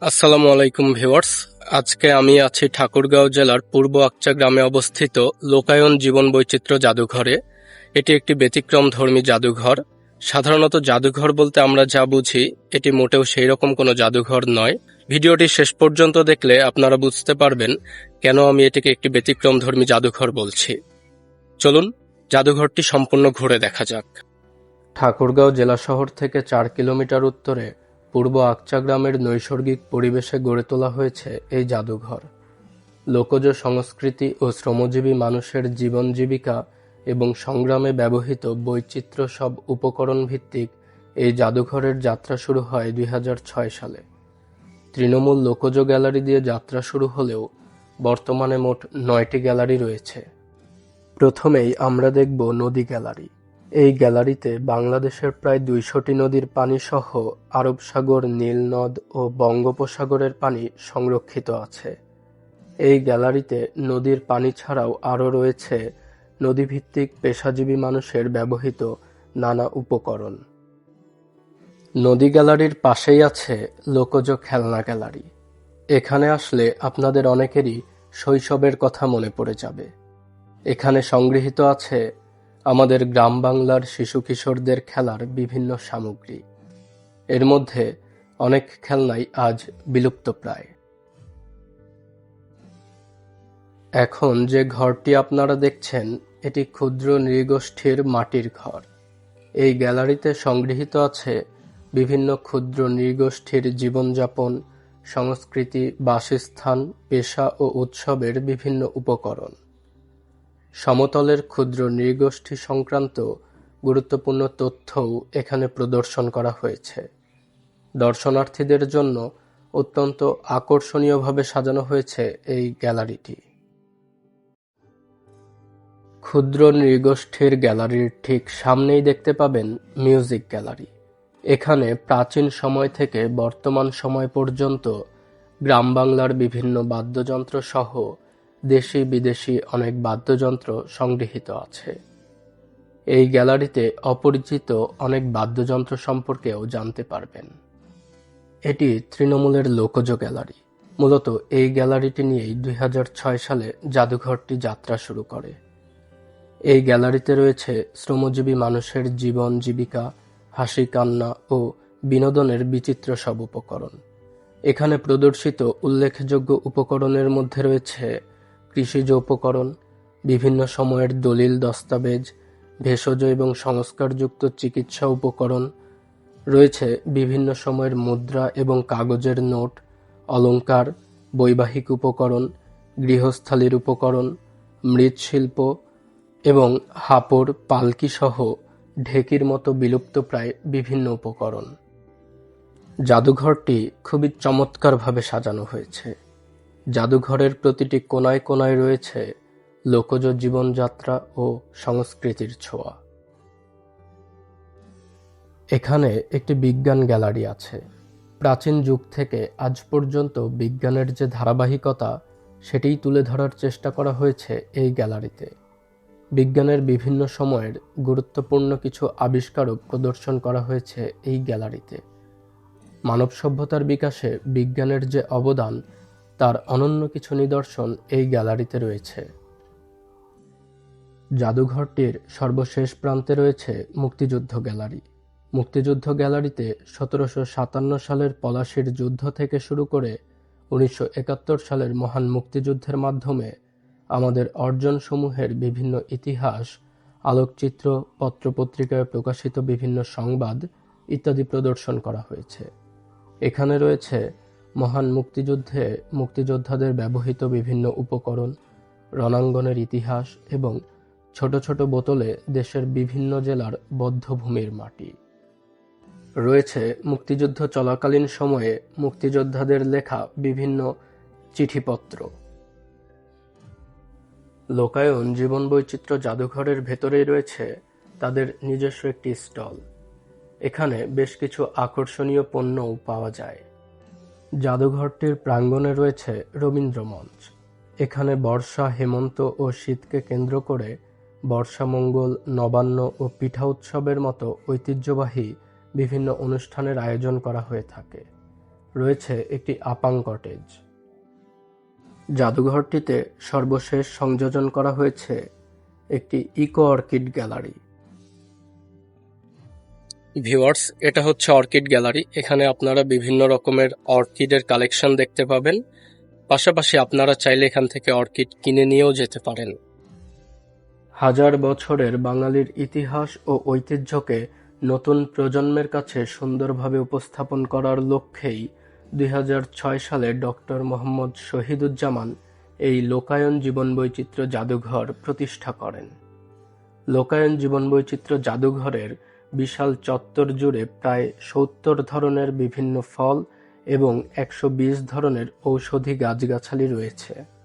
আসসালামু আলাইকুম ভিউয়ার্স। আজকে আমি আছি ঠাকুরগাঁও জেলার পূর্ব আকচা গ্রামে অবস্থিত লোকায়ন জীবন বৈচিত্র্য জাদুঘরে। এটি একটি ব্যতিক্রমধর্মী জাদুঘর। সাধারণত জাদুঘর বলতে আমরা যা বুঝি, এটি মোটেও সেই রকম কোনো জাদুঘর নয়। ভিডিওটি শেষ পর্যন্ত দেখলে আপনারা বুঝতে পারবেন কেন আমি এটিকে একটি ব্যতিক্রমধর্মী জাদুঘর বলছি। চলুন জাদুঘরটি সম্পূর্ণ ঘুরে দেখা যাক। ঠাকুরগাঁও জেলা শহর থেকে ৪ কিলোমিটার উত্তরে পূর্ব আকচা গ্রামের নৈসর্গিক পরিবেশে গড়ে তোলা হয়েছে এই জাদুঘর। লোকজ সংস্কৃতি ও শ্রমজীবী মানুষের জীবন জীবিকা এবং সংগ্রামে ব্যবহৃত বৈচিত্র্য সব উপকরণ ভিত্তিক এই জাদুঘরের যাত্রা শুরু হয় ২০০৬ সালে। তৃণমূল লোকজ গ্যালারি দিয়ে যাত্রা শুরু হলেও বর্তমানে মোট ৯টি গ্যালারি রয়েছে। প্রথমেই আমরা দেখব নদী গ্যালারি। এই গ্যালারিতে বাংলাদেশের প্রায় ২০০টি নদীর পানি সহ আরব সাগর, নীল নদ ও বঙ্গোপসাগরের পানি সংরক্ষিত আছে। এই গ্যালারিতে নদীর পানি ছাড়াও আরও রয়েছে নদীভিত্তিক পেশাজীবী মানুষের ব্যবহৃত নানা উপকরণ। নদী গ্যালারির পাশেই আছে লোকজ খেলনা গ্যালারি। এখানে আসলে আপনাদের অনেকেরই শৈশবের কথা মনে পড়ে যাবে। এখানে সংগৃহীত আছে আমাদের গ্রাম বাংলার শিশু কিশোরদের খেলার বিভিন্ন সামগ্রী। এর মধ্যে অনেক খেলনাই আজ বিলুপ্তপ্রায়। এখন যে ঘরটি আপনারা দেখছেন, এটি ক্ষুদ্র নৃগোষ্ঠীর মাটির ঘর। এই গ্যালারিতে সংগৃহীত আছে বিভিন্ন ক্ষুদ্র নৃগোষ্ঠীর জীবনযাপন, সংস্কৃতি, বাসস্থান, পেশা ও উৎসবের বিভিন্ন উপকরণ। সমতলের ক্ষুদ্র নৃগোষ্ঠী সংক্রান্ত গুরুত্বপূর্ণ তথ্যও এখানে প্রদর্শন করা হয়েছে। দর্শনার্থীদের জন্য অত্যন্ত আকর্ষণীয়ভাবে সাজানো হয়েছে এই গ্যালারিটি। ক্ষুদ্র নৃগোষ্ঠীর গ্যালারির ঠিক সামনেই দেখতে পাবেন মিউজিক গ্যালারি। এখানে প্রাচীন সময় থেকে বর্তমান সময় পর্যন্ত গ্রাম বাংলার বিভিন্ন বাদ্যযন্ত্র সহ দেশি বিদেশি অনেক বাদ্যযন্ত্র সংগৃহীত আছে। এই গ্যালারিতে অপরিচিত অনেক বাদ্যযন্ত্র সম্পর্কেও জানতে পারবেন। এটি তৃণমূলের লোকজ গ্যালারি। মূলত এই গ্যালারিটি নিয়েই ২০০৬ সালে জাদুঘরটি যাত্রা শুরু করে। এই গ্যালারিতে রয়েছে শ্রমজীবী মানুষের জীবন জীবিকা, হাসি কান্না ও বিনোদনের বিচিত্র সব উপকরণ। এখানে প্রদর্শিত উল্লেখযোগ্য উপকরণের মধ্যে রয়েছে কৃষিজ উপকরণ, বিভিন্ন সময়ের দলিল দস্তাবেজ, ভেষজ এবং সংস্কারযুক্ত চিকিৎসা উপকরণ, রয়েছে বিভিন্ন সময়ের মুদ্রা এবং কাগজের নোট, অলংকার, বৈবাহিক উপকরণ, গৃহস্থালির উপকরণ, মৃৎশিল্প এবং হাপড়, পালকি সহ ঢেকির মতো বিলুপ্তপ্রায় বিভিন্ন উপকরণ। জাদুঘরটি খুবই চমৎকারভাবে সাজানো হয়েছে। জাদুঘরের প্রতিটি কোণায় কোণায় রয়েছে লোকজ জীবনযাত্রা ও সংস্কৃতির ছোঁয়া। এখানে একটি বিজ্ঞান গ্যালারি আছে। প্রাচীন যুগ থেকে আজ পর্যন্ত বিজ্ঞানের যে ধারাবাহিকতা, সেটিই তুলে ধরার চেষ্টা করা হয়েছে এই গ্যালারিতে। বিজ্ঞানের বিভিন্ন সময়ের গুরুত্বপূর্ণ কিছু আবিষ্কারও প্রদর্শন করা হয়েছে এই গ্যালারিতে। মানব সভ্যতার বিকাশে বিজ্ঞানের যে অবদান, তার অনন্য কিছু নিদর্শন এই গ্যালারিতে রয়েছে। জাদুঘরটির সর্বশেষ প্রান্তে রয়েছে মুক্তিযুদ্ধ গ্যালারি। মুক্তিযুদ্ধ গ্যালারিতে ১৭৫৭ সালের পলাশীর যুদ্ধ থেকে শুরু করে ১৯৭১ সালের মহান মুক্তিযুদ্ধের মাধ্যমে আমাদের অর্জনসমূহের বিভিন্ন ইতিহাস, আলোকচিত্র, পত্রপত্রিকায় প্রকাশিত বিভিন্ন সংবাদ ইত্যাদি প্রদর্শন করা হয়েছে। এখানে রয়েছে মহান মুক্তিযুদ্ধে মুক্তিযোদ্ধাদের ব্যবহৃত বিভিন্ন উপকরণ, রণাঙ্গনের ইতিহাস এবং ছোট ছোট বোতলে দেশের বিভিন্ন জেলার বধ্যভূমির মাটি। রয়েছে মুক্তিযুদ্ধ চলাকালীন সময়ে মুক্তিযোদ্ধাদের লেখা বিভিন্ন চিঠিপত্র। লোকায়ন জীবন বৈচিত্র্য জাদুঘরের ভেতরেই রয়েছে তাদের নিজস্ব একটি স্টল। এখানে বেশ কিছু আকর্ষণীয় পণ্যও পাওয়া যায়। জাদুঘরটির প্রাঙ্গণে রয়েছে রবীন্দ্র মঞ্চ। এখানে বর্ষা, হেমন্ত ও শীতকে কেন্দ্র করে বর্ষামঙ্গল, নবান্ন ও পিঠা উৎসবের মতো ঐতিহ্যবাহী বিভিন্ন অনুষ্ঠানের আয়োজন করা হয়ে থাকে। রয়েছে একটি আপাং কটেজ। জাদুঘরটিতে সর্বশেষ সংযোজন করা হয়েছে একটি ইকো অর্কিড গ্যালারি। ভিউয়ার্স, এটা হচ্ছে অর্কিড গ্যালারি। এখানে আপনারা বিভিন্ন রকমের অর্কিডের কালেকশন দেখতে পাবেন। পাশাপাশি আপনারা চাইলে এখান থেকে অর্কিড কিনে নিয়েও যেতে পারেন। হাজার বছরের বাঙালির ইতিহাস ও ঐতিহ্যকে নতুন প্রজন্মের কাছে সুন্দরভাবে উপস্থাপন করার লক্ষ্যেই ২০০৬ সালে ডক্টর মোহাম্মদ শহীদুজ্জামান এই লোকায়ন জীবনবৈচিত্র্য জাদুঘর প্রতিষ্ঠা করেন। লোকায়ন জীবনবৈচিত্র্য জাদুঘরের বিশাল চত্বর জুড়ে প্রায় ৭০ ধরনের বিভিন্ন ফল এবং ১২০ ধরনের ঔষধি গাছগাছালি রয়েছে।